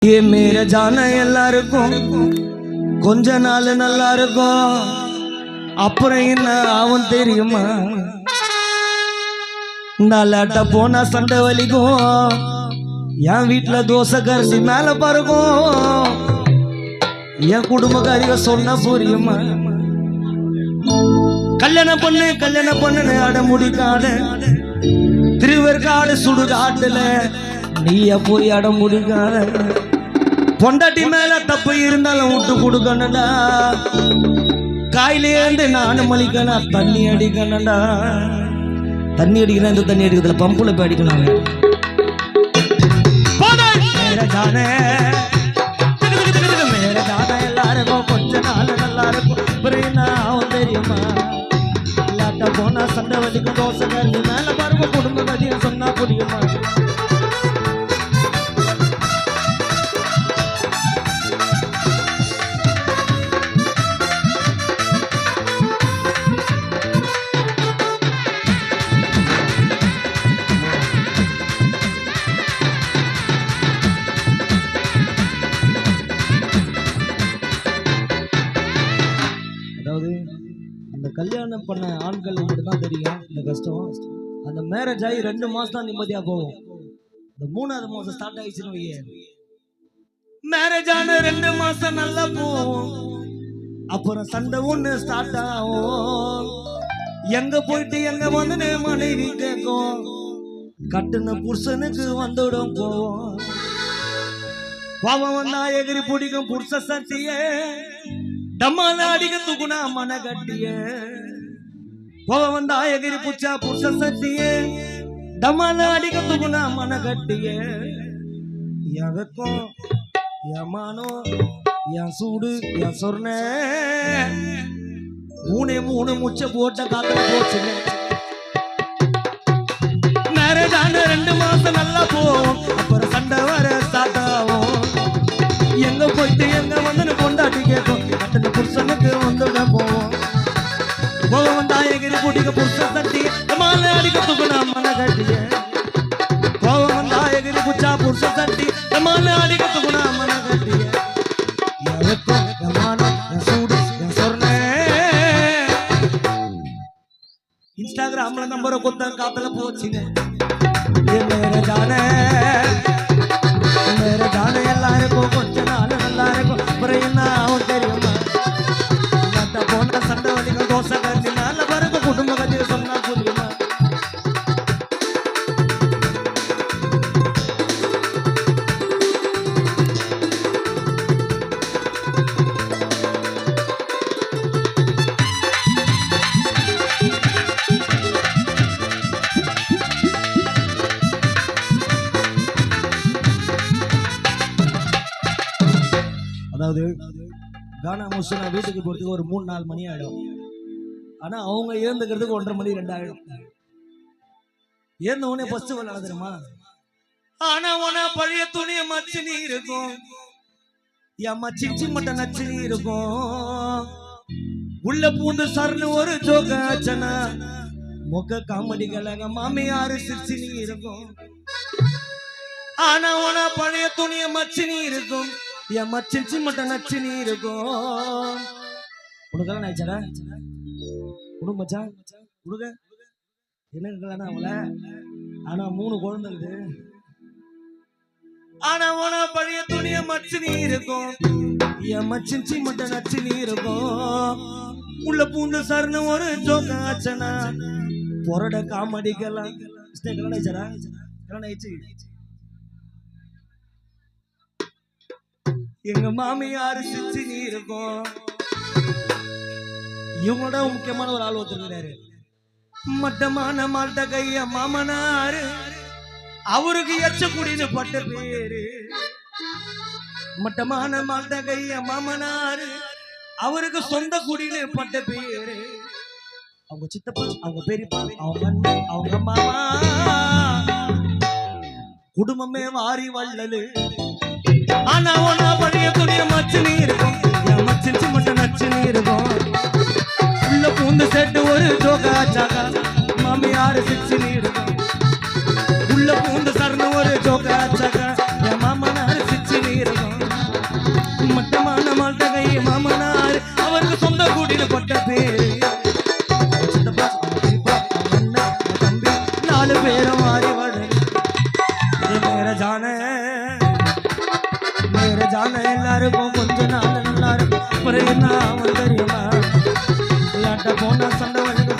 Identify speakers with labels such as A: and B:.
A: ये मेरा जाना எல்லாருக்கும் கொஞ்ச நாள் நல்லா இருக்கும் அப்புறம் என்ன ஆவும் தெரியுமா நாளாட்ட போனா சண்டை வலிக்கும் என் வீட்டுல தோசை கரிசி மேல பறக்கும் என் குடும்பக்காரிக சொன்ன புரியுமா கல்யாணம் பொண்ணு அட முடிக்காத திருவர்காடு சுடுகாட்டுல நீய போய் அட முடிக்காத பொண்டாட்டி மேல தப்பு இருந்தாலும் விட்டு கொடுக்கணும்டா காயிலேந்து நானும் மலிக்கணும் தண்ணி அடிக்கணும்டா தண்ணி அடிக்கிறேன் இந்த தண்ணி அடிக்கிறதுல பம்புல போய் அடிக்கணும் எல்லாருக்கும் கொஞ்ச நாள் நல்லா இருக்கும் தெரியுமா இல்லாட்ட போனா சண்டை வலிக்கும் தோசை கறி மேல பாருங்க குடும்ப கதையை சொன்னா புரியுமா கல்யாணம் பண்ண ஆண்கள் தான் தெரியும் இந்த கஷ்டம் அந்த மேரேஜ் ஆகி 2 மாசம் தான் நிம்மதியா போகும் இந்த 3ஆவது மாசம் ஸ்டார்ட் ஆயிடுச்சுன்னு வையே மேரேஜ் ஆன 2 மாசம் நல்லா போகும் அப்புறம் சண்டை ஒண்ணு ஸ்டார்ட் ஆகும் எங்க போயிட்டு எங்க வந்து மனைவி கேட்கும் கட்டுன புருஷனுக்கு வந்துடும் போவோம் பாவம் வந்தா எகிரி பிடிக்கும் புருஷ சட்டியே டம்மால அடிக்க தூக்குனா மன கட்டிய போவ வந்தா எகிரி புச்சா புருஷ சட்டிய டம்மால அடிக்க தூக்குனா மன கட்டிய என் வெக்கம் என் மானம் என் சூடு என் சொர்ண 3 முச்ச போட்ட காத்துல போச்சுங்க மேரேஜ் ஆன 2 மாசம் நல்லா போவோம் அப்புறம் சண்டை வர ஸ்டார்ட் ஆகும் எங்க போயிட்டு எங்க வந்து கொண்டாட்டி கேட்கும் கட்டின புருஷனுக்கு வந்துட போவோம் போக வந்தா எகிரி கூட்டிக்க புருஷன் தட்டி மாலை அடிக்க தூக்குனா மன கட்டிய போக வந்தா எகிரி புச்சா புருஷன் தட்டி மாலை அடிக்க தூக்குனா மன கட்டிய எனக்கும் என் மானம் என் சூடு என் சொர்ண இன்ஸ்டாகிராம்ல நம்பரை கொத்த காத்துல போச்சுங்க மேரே ஜானே எல்லாருக்கும் கொஞ்ச நாள் நல்லா இருக்கும் அப்புறம் என்ன ஆகும் தெரியுமா போன சண்டை வலிக்கும் தோசை கஞ்சி மேல பாருங்க குடும்ப கதையை சொன்னா புரியுமா அதாவது கானா முஸ்னா வீட்டுக்கு போறதுக்கு ஒரு 3-4 மணி ஆயிடும் ஆனா அவங்க ஏந்துக்கிறதுக்கு 1:30 மணி 2 ஆயிடும் ஏந்த உடனே பஸ்ட் விளையாட தெரியுமா ஆனா உன பழைய துணிய மச்சு நீ இருக்கும் என் மச்சிஞ்சி மட்டும் நச்சு நீ இருக்கும் உள்ள பூந்து சர்னு ஒரு ஜோக்க ஆச்சனா மொக்க காமெடி கலங்க மாமியாரு சிரிச்சு நீ இருக்கும் ஆனா உன பழைய துணிய மச்சு நீ இருக்கும் என் மச்சிஞ்சி மட்டும் நச்சு நீ இருக்கும் உனக்கெல்லாம் ஆயிடுச்சாடா உனக்கு மச்சான் உனக்கு என்ன கல்யாணம் அவள ஆனா 3 குழந்தை ஆனா உன பழைய துணிய மச்சு நீ இருக்கும் என் மச்சிஞ்சி மட்டும் நச்சு நீ இருக்கும் உள்ள பூந்து சர்னு ஒரு ஜோக்க ஆச்சனா பொறட காமெடிக்கெல்லாம் கல்யாணம் ஆயிடுச்சாடா கல்யாணம் ஆயிடுச்சு எங்க மாமியாரு சிரிச்சு நீ இருக்கும் இவங்களோட முக்கியமான ஒரு ஆள் ஒருத்தருக்கிறாரு மட்டமான மால்ட்ட கைய மாமனாரு அவருக்கு எச்ச குடின்னு பட்ட பேரு மட்டமான மால்ட்ட கைய மாமனாரு அவருக்கு சொந்த குடின்னு பட்ட பேரு அவங்க சித்தப்பா அவங்க பெரியப்பா அவங்க அண்ணன் அவங்க மாமா குடும்பமே வாரி வள்ளலு ஆனா உன பழைய துணிய மச்சு நீ இருக்கும் என் மச்சிஞ்சி மட்டும் நச்சு நீ இருக்கும் உள்ள பூந்து செட்டு ஒரு ஜோகா சாக்கா மாமியாரு சிரிச்சு நீ இருக்கும் உள்ள பூந்து சர்னு ஒரு ஜோகா சாக்கா என் மாமனாரு சிரிச்சு நீ இருக்கும் பேரும் மாறி வரு मेरे जाने எல்லாருக்கும் கொஞ்ச நாள் நல்லா இருக்கும் அப்புறம் என்ன ஆகும் தெரியுமா போனா சண்டை வழக்கு